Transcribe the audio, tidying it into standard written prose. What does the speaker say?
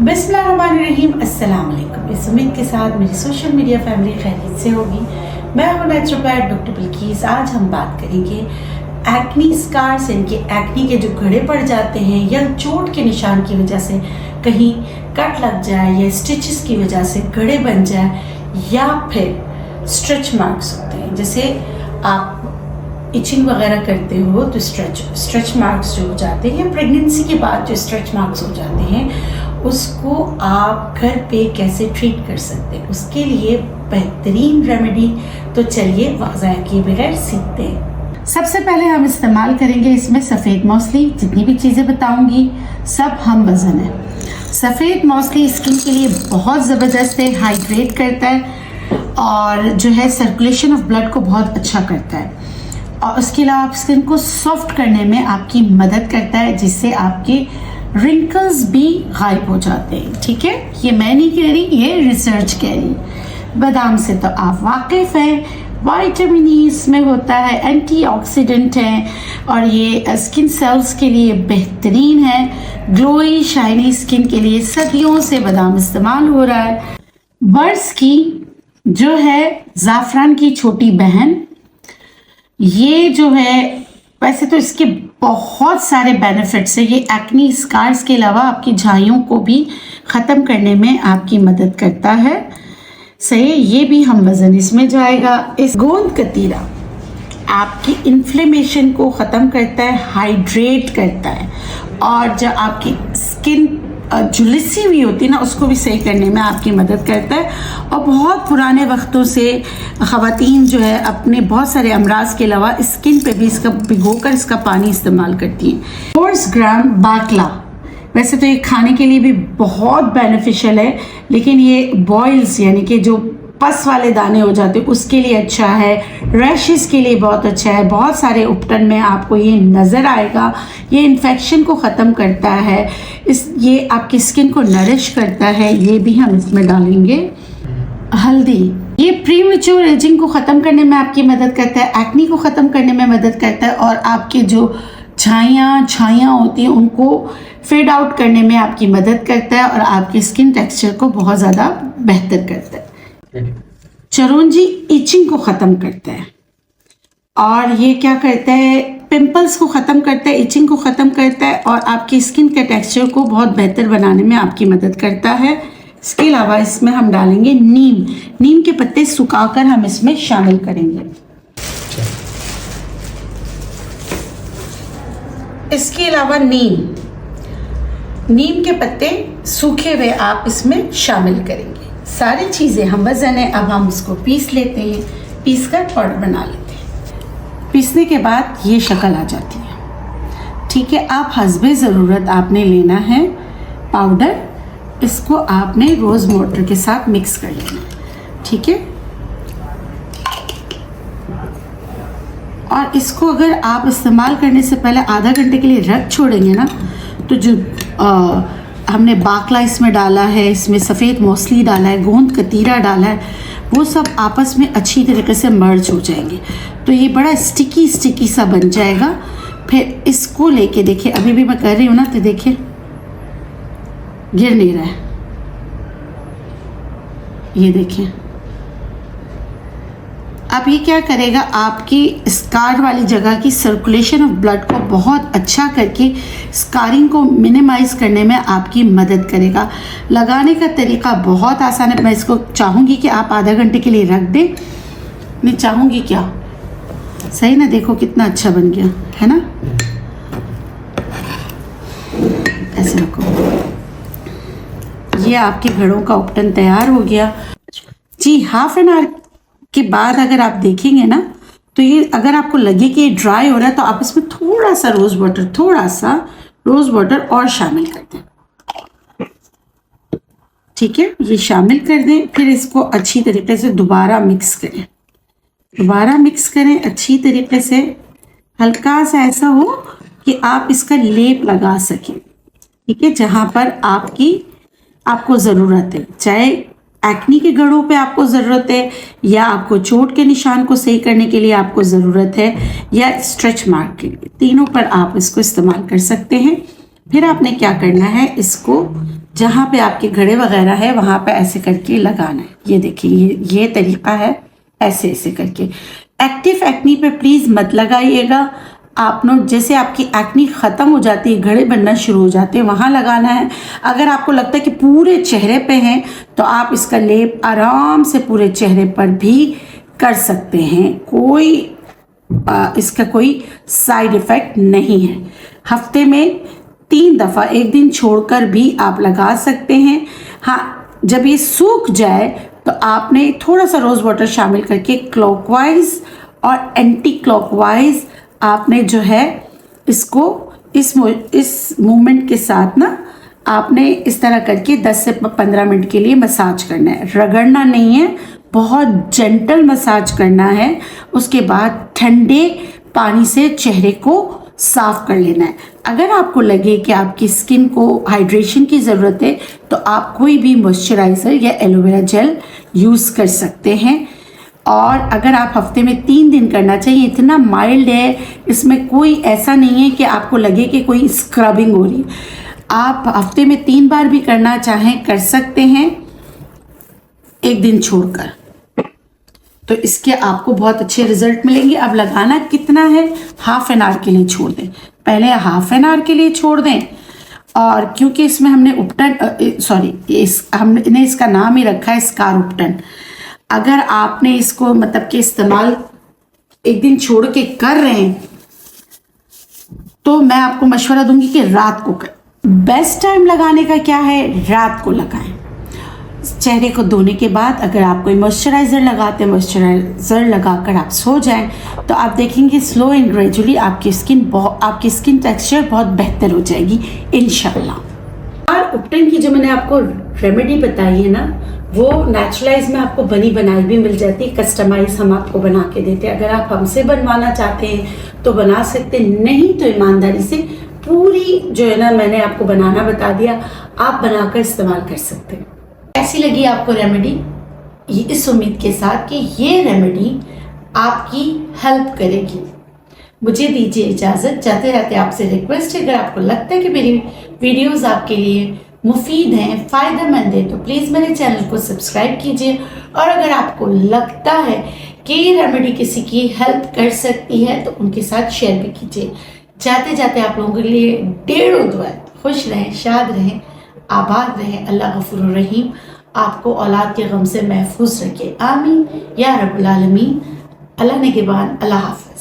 बिस्मिल्लाहिर्रहमानिर्रहीम, अस्सलाम वालेकुम। इस उम्मीद के साथ मेरी सोशल मीडिया फैमिली खैरियत से होगी। मैं हूं नेचुरोपैथ डॉक्टर बिल्किस। आज हम बात करेंगे एक्नी स्कार्स, इनके एक्नी के जो घड़े पड़ जाते हैं या चोट के निशान की वजह से कहीं कट लग जाए या स्टिचेस की वजह से घड़े बन जाए या फिर स्ट्रेच मार्क्स होते हैं। जैसे आप इचिंग वगैरह करते हो तो स्ट्रेच मार्क्स जो हो जाते हैं या प्रेगनेंसी के बाद जो स्ट्रेच मार्क्स हो जाते हैं उसको आप घर पे कैसे ट्रीट कर सकते हैं, उसके लिए बेहतरीन रेमेडी। तो चलिए वज़ायत किए बगैर सीखते हैं। सबसे पहले हम इस्तेमाल करेंगे इसमें सफ़ेद मौसली। जितनी भी चीज़ें बताऊंगी सब हम वज़न है। सफ़ेद मौसली स्किन के लिए बहुत ज़बरदस्त है, हाइड्रेट करता है और जो है सर्कुलेशन ऑफ ब्लड को बहुत अच्छा करता है और उसके अलावा स्किन को सॉफ्ट करने में आपकी मदद करता है, जिससे आपके रिंकल्स भी गायब हो जाते हैं। ठीक है, ये मैं नहीं कह रही, ये रिसर्च कह रही। बादाम से तो आप वाकिफ हैं, विटामिन ई इसमें होता है, एंटीऑक्सीडेंट है और ये स्किन सेल्स के लिए बेहतरीन है। ग्लोई शाइनी स्किन के लिए सदियों से बादाम इस्तेमाल हो रहा है। बर्ड्स की जो है ज़ाफ़रान की छोटी बहन, ये जो है वैसे तो इसके बहुत सारे बेनिफिट्स है। ये एक्नी स्कार्स के अलावा आपकी झाइयों को भी ख़त्म करने में आपकी मदद करता है। सही, ये भी हम वज़न इसमें जाएगा। इस गोंद कतीरा आपकी इन्फ्लेमेशन को ख़त्म करता है, हाइड्रेट करता है और जब आपकी स्किन झुलसी हुई होती है ना उसको भी सही करने में आपकी मदद करता है। और बहुत पुराने वक्तों से ख़वातीन जो है अपने बहुत सारे अमराज के अलावा स्किन पे भी इसका भिगोकर इसका पानी इस्तेमाल करती हैं। 4 ग्राम बाकला, वैसे तो ये खाने के लिए भी बहुत बेनिफिशियल है, लेकिन ये बॉइल्स यानी कि जो पस वाले दाने हो जाते हैं उसके लिए अच्छा है, रैशेस के लिए बहुत अच्छा है। बहुत सारे उपटन में आपको ये नज़र आएगा। ये इन्फेक्शन को ख़त्म करता है, ये आपकी स्किन को नरिश करता है। ये भी हम इसमें डालेंगे। हल्दी, ये प्रीमेच्योर एजिंग को ख़त्म करने में आपकी मदद करता है, एक्नी को ख़त्म करने में मदद करता है और आपके जो छाइयाँ होती हैं उनको फेड आउट करने में आपकी मदद करता है और आपके स्किन टेक्सचर को बहुत ज़्यादा बेहतर करता है। चिरौंजी इचिंग को ख़त्म करता है और ये क्या करता है, पिंपल्स को ख़त्म करता है, इचिंग को ख़त्म करता है और आपकी स्किन के टेक्सचर को बहुत बेहतर बनाने में आपकी मदद करता है। इसके अलावा इसमें हम डालेंगे नीम के पत्ते सुखाकर हम इसमें शामिल करेंगे। इसके अलावा नीम के पत्ते सूखे हुए आप इसमें शामिल करेंगे। सारी चीज़ें हम वज़न है। अब हम इसको पीस लेते हैं, पीस कर पाउडर बना लेते हैं। पीसने के बाद ये शक्ल आ जाती है। ठीक है, आप हस्बे ज़रूरत आपने लेना है पाउडर। इसको आपने रोज़ वाटर के साथ मिक्स कर लेना है। ठीक है, और इसको अगर आप इस्तेमाल करने से पहले आधा घंटे के लिए रख छोड़ेंगे ना तो जो हमने बाकला इसमें डाला है, इसमें सफ़ेद मौसली डाला है, गोंद कतीरा डाला है, वो सब आपस में अच्छी तरीके से मर्ज हो जाएंगे तो ये बड़ा स्टिकी सा बन जाएगा। फिर इसको लेके देखिए, अभी भी मैं कर रही हूँ ना तो देखिए गिर नहीं रहा है। ये देखिए, अब ये क्या करेगा, आपकी स्कार वाली जगह की सर्कुलेशन ऑफ ब्लड को बहुत अच्छा करके स्कारिंग को मिनिमाइज़ करने में आपकी मदद करेगा। लगाने का तरीका बहुत आसान है। मैं इसको चाहूँगी कि आप आधा घंटे के लिए रख दें। मैं चाहूँगी क्या, सही ना, देखो कितना अच्छा बन गया है ना। ऐसे रखो, ये आपके घड़ों का उपटन तैयार हो गया जी। हाफ एन आवर के बाद अगर आप देखेंगे ना तो ये अगर आपको लगे कि ये ड्राई हो रहा है तो आप इसमें थोड़ा सा रोज़ वाटर और शामिल कर दें। ठीक है, ये शामिल कर दें। फिर इसको अच्छी तरीके से दोबारा मिक्स करें अच्छी तरीके से, हल्का सा ऐसा हो कि आप इसका लेप लगा सकें। ठीक है, जहाँ पर आपको ज़रूरत है, चाहे एक्नी के गढ़ों पे आपको ज़रूरत है, या आपको चोट के निशान को सही करने के लिए आपको ज़रूरत है, या स्ट्रेच मार्क के लिए, तीनों पर आप इसको इस्तेमाल कर सकते हैं। फिर आपने क्या करना है, इसको जहाँ पे आपके घड़े वगैरह है वहाँ पे ऐसे करके लगाना है। ये देखिए, ये तरीका है, ऐसे ऐसे करके। एक्टिव एक्नी पे प्लीज़ मत लगाइएगा। आपने जैसे आपकी एक्नी ख़त्म हो जाती है, घड़े बनना शुरू हो जाते हैं, वहाँ लगाना है। अगर आपको लगता है कि पूरे चेहरे पे हैं तो आप इसका लेप आराम से पूरे चेहरे पर भी कर सकते हैं, इसका कोई साइड इफ़ेक्ट नहीं है। हफ्ते में 3 दफ़ा, एक दिन छोड़कर भी आप लगा सकते हैं। हाँ, जब ये सूख जाए तो आपने थोड़ा सा रोज़ वाटर शामिल करके क्लॉकवाइज और एंटी क्लॉकवाइज आपने जो है इसको इस मूवमेंट के साथ ना आपने इस तरह करके 10 से 15 मिनट के लिए मसाज करना है। रगड़ना नहीं है, बहुत जेंटल मसाज करना है। उसके बाद ठंडे पानी से चेहरे को साफ कर लेना है। अगर आपको लगे कि आपकी स्किन को हाइड्रेशन की ज़रूरत है तो आप कोई भी मॉइस्चराइज़र या एलोवेरा जेल यूज़ कर सकते हैं। और अगर आप हफ्ते में 3 दिन करना चाहिए, इतना माइल्ड है, इसमें कोई ऐसा नहीं है कि आपको लगे कि कोई स्क्रबिंग हो रही है। आप हफ्ते में 3 बार भी करना चाहें कर सकते हैं, एक दिन छोड़कर, तो इसके आपको बहुत अच्छे रिजल्ट मिलेंगे। अब लगाना कितना है, हाफ एन आवर के लिए छोड़ दें। पहले हाफ एन आवर के लिए छोड़ दें, और क्योंकि इसमें हमने हमने इसका नाम ही रखा है स्कार उपटन। अगर आपने इसको मतलब कि इस्तेमाल एक दिन छोड़ के कर रहे हैं तो मैं आपको मशवरा दूंगी कि रात को कर। बेस्ट टाइम लगाने का क्या है, रात को लगाएं। चेहरे को धोने के बाद अगर आप कोई मॉइस्चराइज़र लगाते हैं, मॉइस्चराइज़र लगाकर आप सो जाएं तो आप देखेंगे स्लो एंड ग्रेजुअली आपकी स्किन टेक्सचर बहुत बेहतर हो जाएगी इंशाल्लाह। और उपटन की जो मैंने आपको रेमेडी बताई है ना, वो नेचुरलाइज में आपको बनी बनाई भी मिल जाती है, कस्टमाइज हम आपको बना के देते हैं। अगर आप हमसे बनवाना चाहते हैं तो बना सकते, नहीं तो ईमानदारी से पूरी जो है ना मैंने आपको बनाना बता दिया, आप बनाकर इस्तेमाल कर सकते हैं। कैसी लगी आपको रेमेडी, इस उम्मीद के साथ कि ये रेमेडी आपकी हेल्प करेगी। मुझे दीजिए इजाज़त। जाते जाते आपसे रिक्वेस्ट है, अगर आपको लगता है कि मेरी वीडियोस आपके लिए मुफीद हैं, फ़ायदेमंद है, तो प्लीज़ मेरे चैनल को सब्सक्राइब कीजिए। और अगर आपको लगता है कि ये रेमेडी किसी की हेल्प कर सकती है तो उनके साथ शेयर भी कीजिए। जाते जाते आप लोगों के लिए ढेरों दुआएं। खुश रहें, शाद रहें, आबाद रहें। अल्लाह गफूर रहीम आपको औलाद के गम से महफूज रखे। आमीन या रब्बुल आलमीन। अल्लाह निगहबान। अल्लाह हाफ़िज़।